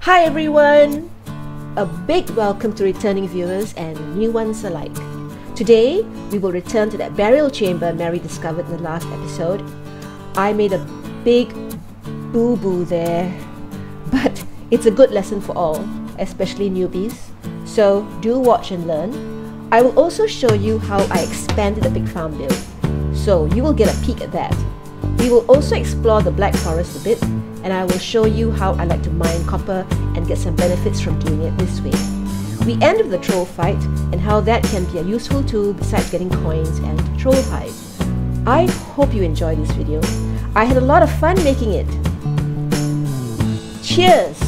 Hi everyone! A big welcome to returning viewers and new ones alike. Today, we will return to that burial chamber Mary discovered in the last episode. I made a big boo-boo there, but it's a good lesson for all, especially newbies. So do watch and learn. I will also show you how I expanded the big farm build, so you will get a peek at that. We will also explore the Black Forest a bit, and I will show you how I like to mine copper and get some benefits from doing it this way. We end with the troll fight and how that can be a useful tool besides getting coins and troll hide. I hope you enjoyed this video. I had a lot of fun making it. Cheers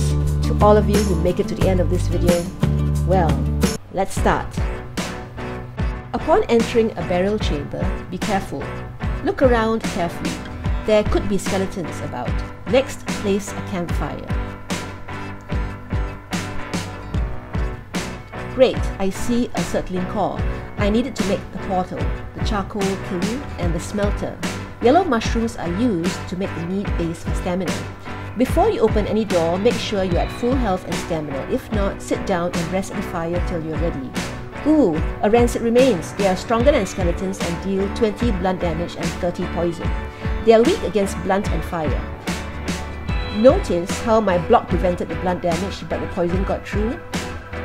to all of you who make it to the end of this video. Well, let's start. Upon entering a burial chamber, be careful. Look around carefully. There could be skeletons about. Next, place a campfire. Great, I see a circling core. I needed to make the portal, the charcoal kiln, and the smelter. Yellow mushrooms are used to make the meat base for stamina. Before you open any door, make sure you're at full health and stamina. If not, sit down and rest at the fire till you're ready. Ooh, a rancid remains. They are stronger than skeletons and deal 20 blunt damage and 30 poison. They are weak against blunt and fire. Notice how my block prevented the blunt damage but the poison got through?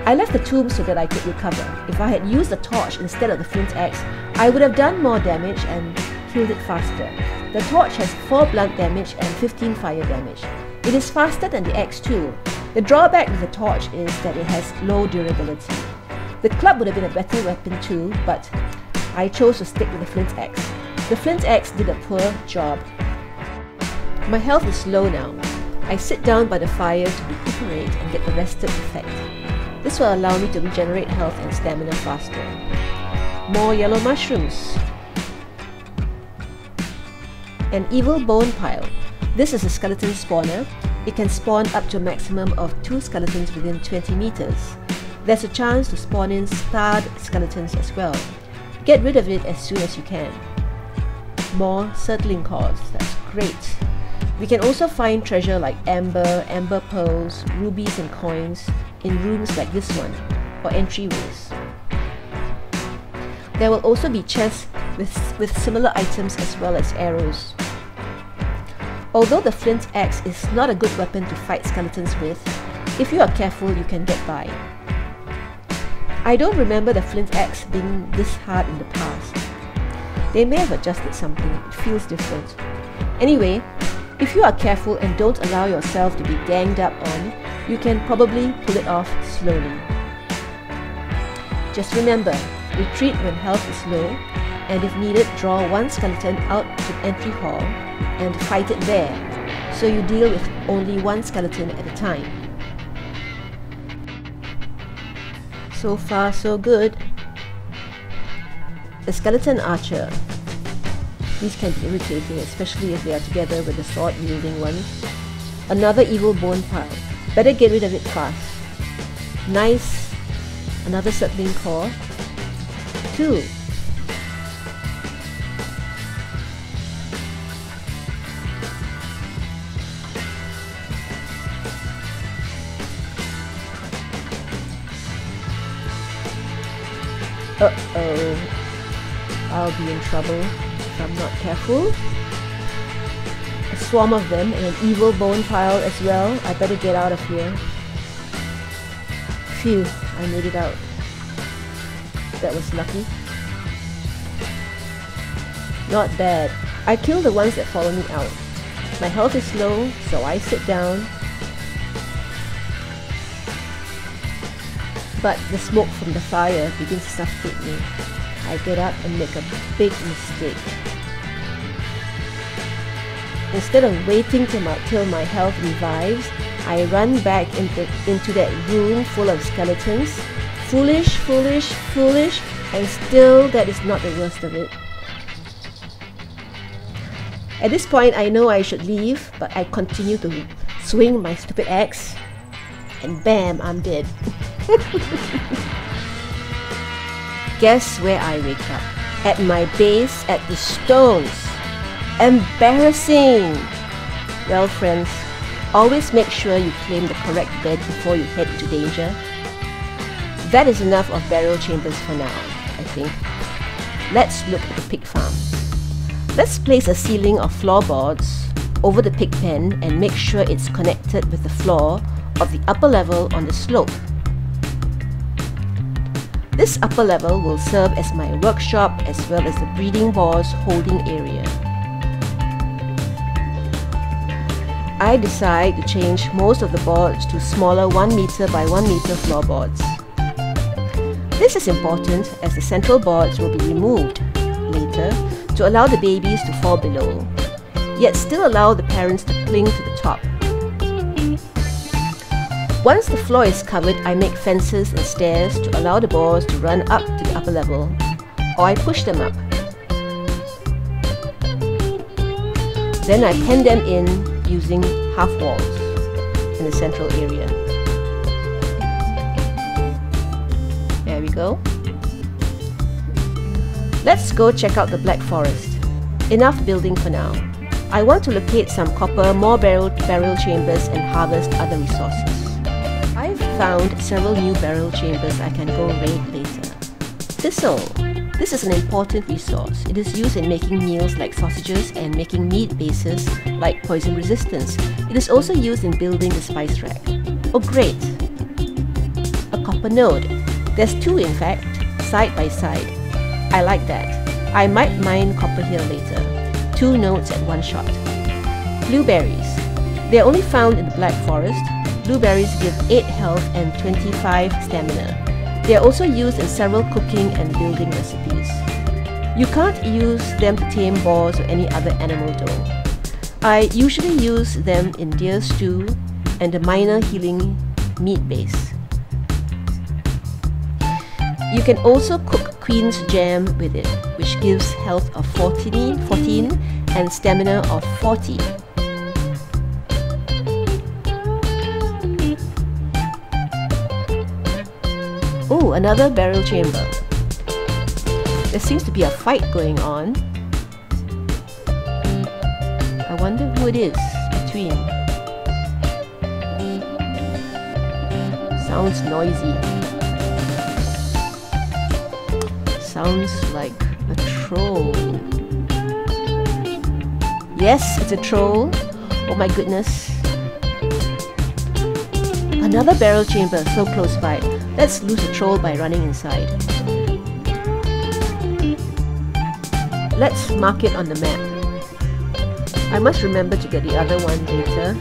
I left the tomb so that I could recover. If I had used the torch instead of the flint axe, I would have done more damage and killed it faster. The torch has 4 blunt damage and 15 fire damage. It is faster than the axe too. The drawback with the torch is that it has low durability. The club would have been a better weapon too, but I chose to stick with the flint axe. The flint axe did a poor job. My health is low now. I sit down by the fire to recuperate and get the rested effect. This will allow me to regenerate health and stamina faster. More yellow mushrooms. An evil bone pile. This is a skeleton spawner. It can spawn up to a maximum of 2 skeletons within 20 meters. There's a chance to spawn in starred skeletons as well. Get rid of it as soon as you can. More circling cores. That's great. We can also find treasure like amber pearls, rubies and coins in rooms like this one, or entryways. There will also be chests with similar items as well as arrows. Although the flint axe is not a good weapon to fight skeletons with, if you are careful you can get by. I don't remember the flint axe being this hard in the past. They may have adjusted something, it feels different. Anyway, if you are careful and don't allow yourself to be ganged up on, you can probably pull it off slowly. Just remember, retreat when health is low, and if needed, draw one skeleton out to the entry hall and fight it there, so you deal with only one skeleton at a time. So far so good. The skeleton archer. These can be irritating, especially if they are together with the sword-wielding one. Another evil bone pile. Better get rid of it fast. Nice. Another circling core. 2. Uh-oh. I'll be in trouble if I'm not careful. A swarm of them and an evil bone pile as well. I better get out of here. Phew, I made it out. That was lucky. Not bad. I kill the ones that follow me out. My health is low, so I sit down. But the smoke from the fire begins to suffocate me. I get up and make a big mistake. Instead of waiting till my health revives, I run back into that room full of skeletons. Foolish, foolish, foolish, and still that is not the worst of it. At this point, I know I should leave, but I continue to swing my stupid axe, and bam, I'm dead. Guess where I wake up? At my base at the stones. Embarrassing! Well friends, Always make sure you claim the correct bed before you head into danger. That is enough of burial chambers for now, I think. Let's look at the pig farm. Let's place a ceiling of floorboards over the pig pen and make sure it's connected with the floor of the upper level on the slope. This upper level will serve as my workshop as well as the breeding boar's holding area. I decide to change most of the boards to smaller 1 meter by 1 meter floorboards. This is important as the central boards will be removed later to allow the babies to fall below, yet still allow the parents to cling to the top. Once the floor is covered, I make fences and stairs to allow the boars to run up to the upper level, or I push them up. Then I pen them in using half walls in the central area. There we go. Let's go check out the Black Forest. Enough building for now. I want to locate some copper, more burial chambers and harvest other resources. I've found several new burial chambers I can go raid later. Thistle. This is an important resource. It is used in making meals like sausages and making meat bases like poison resistance. It is also used in building the spice rack. Oh great! A copper node. There's 2 in fact, side by side. I like that. I might mine copper here later. 2 nodes at one shot. Blueberries. They are only found in the Black Forest. Blueberries give 8 health and 25 stamina. They are also used in several cooking and building recipes. You can't use them to tame boars or any other animal though. I usually use them in deer stew and a minor healing meat base. You can also cook Queen's Jam with it, which gives health of 14 and stamina of 40. Oh, another burial chamber. There seems to be a fight going on. I wonder who it is between. Sounds noisy. Sounds like a troll. Yes, it's a troll. Oh my goodness. Another burial chamber so close by. Let's lose a troll by running inside. Let's mark it on the map. I must remember to get the other one later.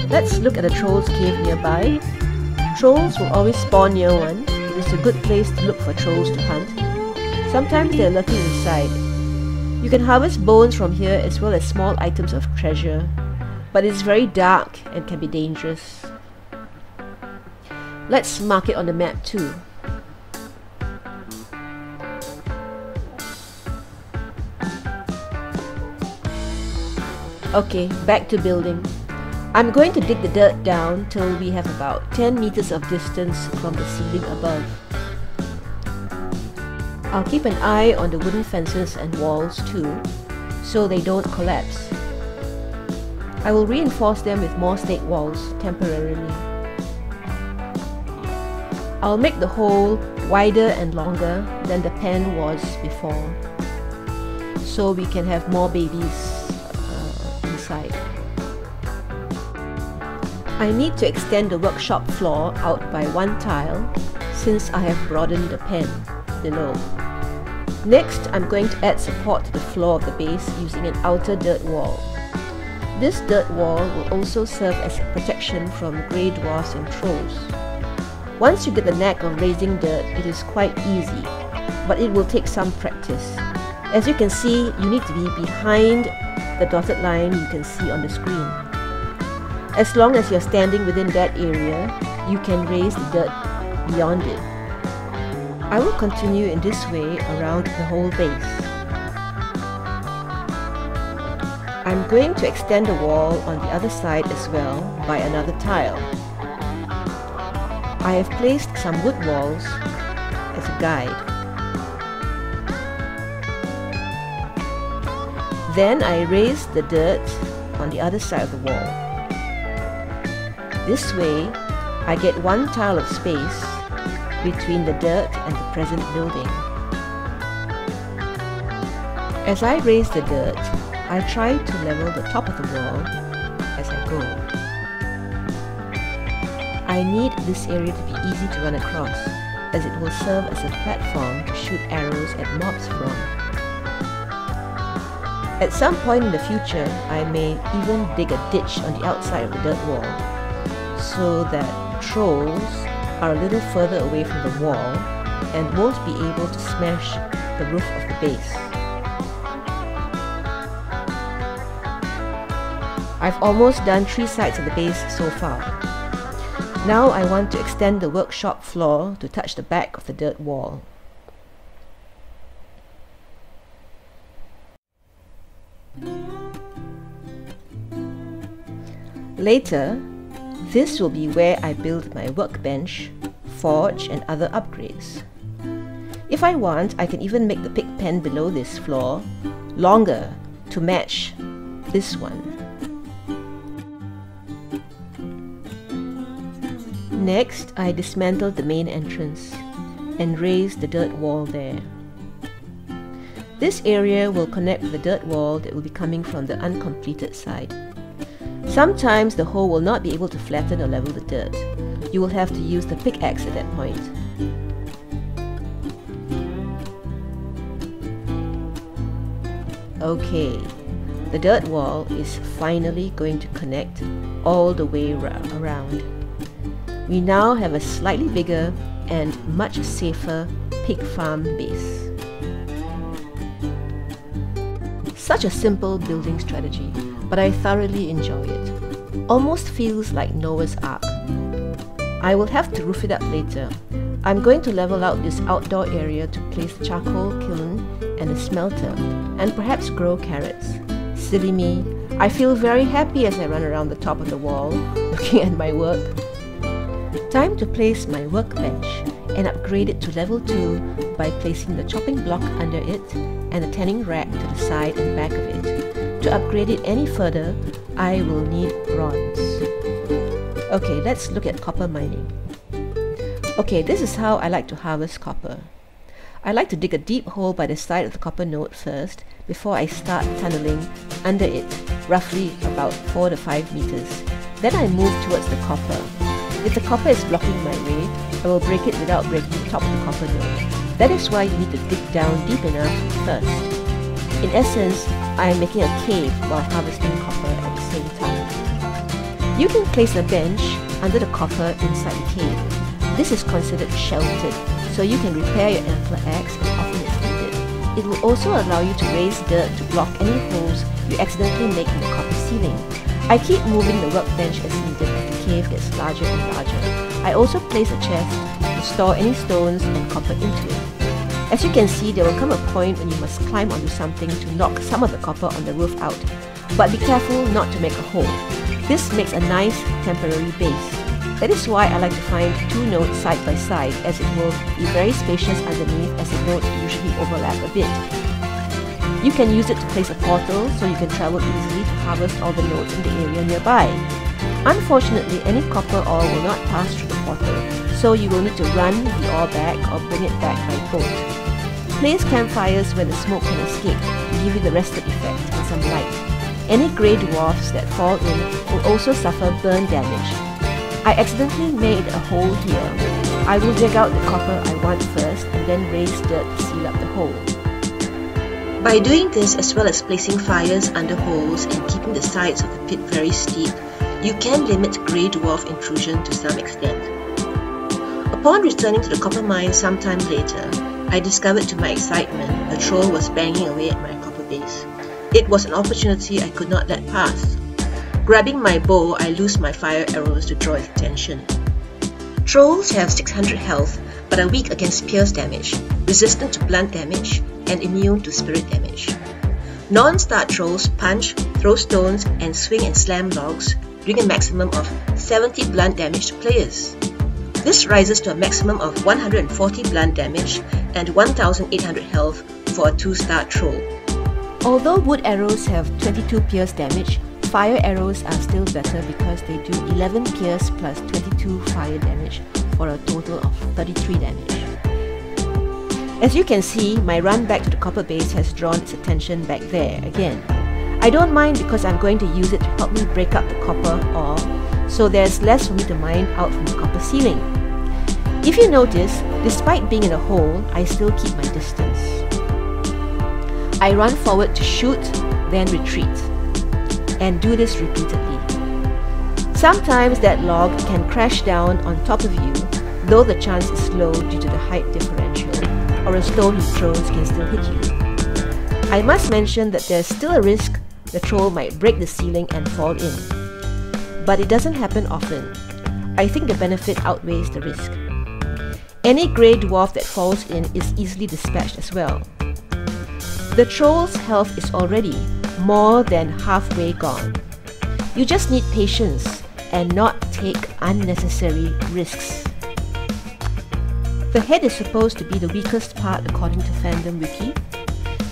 Let's look at a troll's cave nearby. Trolls will always spawn near one. It is a good place to look for trolls to hunt. Sometimes they are lurking inside. You can harvest bones from here as well as small items of treasure. But it's very dark and can be dangerous. Let's mark it on the map too. Okay, back to building. I'm going to dig the dirt down till we have about 10 meters of distance from the ceiling above. I'll keep an eye on the wooden fences and walls too, so they don't collapse. I will reinforce them with more stake walls temporarily. I'll make the hole wider and longer than the pen was before, so we can have more babies inside. I need to extend the workshop floor out by 1 tile since I have broadened the pen below. Next, I'm going to add support to the floor of the base using an outer dirt wall. This dirt wall will also serve as a protection from grey dwarfs and trolls. Once you get the knack of raising dirt, it is quite easy, but it will take some practice. As you can see, you need to be behind the dotted line you can see on the screen. As long as you're standing within that area, you can raise the dirt beyond it. I will continue in this way around the whole base. I'm going to extend the wall on the other side as well by another tile. I have placed some wood walls as a guide. Then I raise the dirt on the other side of the wall. This way, I get one tile of space between the dirt and the present building. As I raise the dirt, I try to level the top of the wall as I go. I need this area to be easy to run across, as it will serve as a platform to shoot arrows at mobs from. At some point in the future, I may even dig a ditch on the outside of the dirt wall, so that trolls are a little further away from the wall and won't be able to smash the roof of the base. I've almost done 3 sides of the base so far. Now I want to extend the workshop floor to touch the back of the dirt wall. Later, this will be where I build my workbench, forge and other upgrades. If I want, I can even make the pig pen below this floor longer to match this one. Next, I dismantled the main entrance and raised the dirt wall there. This area will connect with the dirt wall that will be coming from the uncompleted side. Sometimes the hoe will not be able to flatten or level the dirt. You will have to use the pickaxe at that point. Okay, the dirt wall is finally going to connect all the way around. We now have a slightly bigger and much safer pig farm base. Such a simple building strategy, but I thoroughly enjoy it. Almost feels like Noah's Ark. I will have to roof it up later. I'm going to level out this outdoor area to place the charcoal kiln and the smelter, and perhaps grow carrots. Silly me, I feel very happy as I run around the top of the wall, looking at my work. Time to place my workbench and upgrade it to level 2 by placing the chopping block under it and a tanning rack to the side and back of it. To upgrade it any further, I will need bronze. Okay, let's look at copper mining. Okay, this is how I like to harvest copper. I like to dig a deep hole by the side of the copper node first before I start tunneling under it, roughly about 4 to 5 meters. Then I move towards the copper. If the copper is blocking my way, I will break it without breaking the top of the copper node. That is why you need to dig down deep enough first. In essence, I am making a cave while harvesting copper at the same time. You can place a bench under the copper inside the cave. This is considered sheltered, so you can repair your antler axe as often as needed. It will also allow you to raise dirt to block any holes you accidentally make in the copper ceiling. I keep moving the workbench as needed as the cave gets larger and larger. I also place a chest to store any stones and copper into it. As you can see, there will come a point when you must climb onto something to knock some of the copper on the roof out. But be careful not to make a hole. This makes a nice temporary base. That is why I like to find 2 nodes side by side, as it will be very spacious underneath as the nodes usually overlap a bit. You can use it to place a portal so you can travel easily to harvest all the nodes in the area nearby. Unfortunately, any copper ore will not pass through the portal, so you will need to run the ore back or bring it back by boat. Place campfires where the smoke can escape to give you the rested effect and some light. Any grey dwarfs that fall in will also suffer burn damage. I accidentally made a hole here. I will dig out the copper I want first and then raise dirt to seal up the hole. By doing this, as well as placing fires under holes and keeping the sides of the pit very steep, you can limit grey dwarf intrusion to some extent. Upon returning to the copper mine sometime later, I discovered to my excitement a troll was banging away at my copper base. It was an opportunity I could not let pass. Grabbing my bow, I loosed my fire arrows to draw his attention. Trolls have 600 health, but are weak against pierce damage, resistant to blunt damage, and immune to spirit damage. Non-star trolls punch, throw stones, and swing and slam logs, doing a maximum of 70 blunt damage to players. This rises to a maximum of 140 blunt damage and 1800 health for a 2-star troll. Although wood arrows have 22 pierce damage, fire arrows are still better because they do 11 pierce plus 22 fire damage for a total of 33 damage. As you can see, my run back to the copper base has drawn its attention back there again. I don't mind because I'm going to use it to help me break up the copper ore, so there's less for me to mine out from the copper ceiling. If you notice, despite being in a hole, I still keep my distance. I run forward to shoot, then retreat, and do this repeatedly. Sometimes that log can crash down on top of you, though the chance is low due to the height differential, or a stone he throws can still hit you. I must mention that there's still a risk the troll might break the ceiling and fall in. But it doesn't happen often. I think the benefit outweighs the risk. Any grey dwarf that falls in is easily dispatched as well. The troll's health is already more than halfway gone. You just need patience and not take unnecessary risks. The head is supposed to be the weakest part according to Fandom Wiki,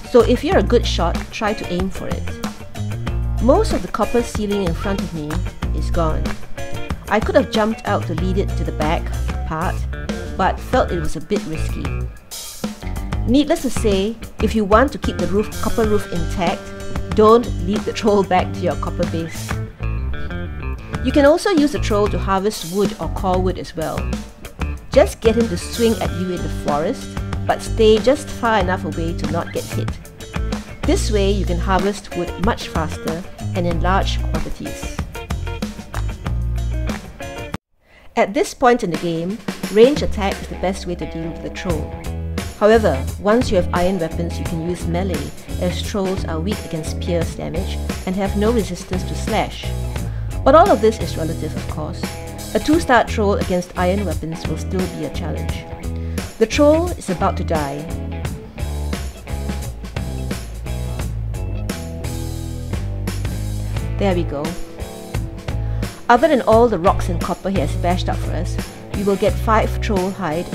so if you're a good shot, try to aim for it. Most of the copper ceiling in front of me is gone. I could have jumped out to lead it to the back part, but felt it was a bit risky. Needless to say, if you want to keep the copper roof intact, don't lead the troll back to your copper base. You can also use the troll to harvest wood or core wood as well. Just get him to swing at you in the forest, but stay just far enough away to not get hit. This way you can harvest wood much faster and in large quantities. At this point in the game, range attack is the best way to deal with the troll. However, once you have iron weapons, you can use melee, as trolls are weak against pierce damage and have no resistance to slash. But all of this is relative, of course. A 2-star troll against iron weapons will still be a challenge. The troll is about to die. There we go. Other than all the rocks and copper he has bashed up for us, we will get 5 troll hide,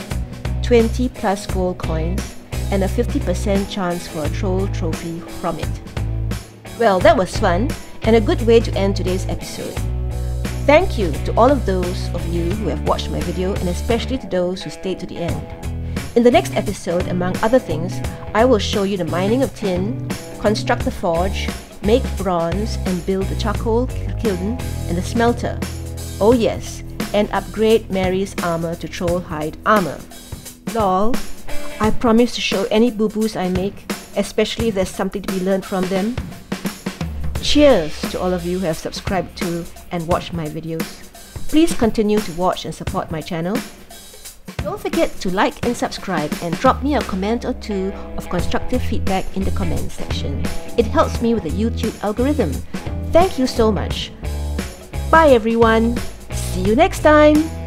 20 plus gold coins, and a 50% chance for a troll trophy from it. Well, that was fun, and a good way to end today's episode. Thank you to all of those of you who have watched my video, and especially to those who stayed to the end. In the next episode, among other things, I will show you the mining of tin, construct the forge, make bronze and build the charcoal kiln and the smelter. Oh yes, and upgrade Mary's armor to troll hide armor. Lol, I promise to show any boo-boos I make, especially if there's something to be learned from them. Cheers to all of you who have subscribed to and watched my videos. Please continue to watch and support my channel. Don't forget to like and subscribe and drop me a comment or two of constructive feedback in the comment section. It helps me with the YouTube algorithm. Thank you so much. Bye everyone. See you next time.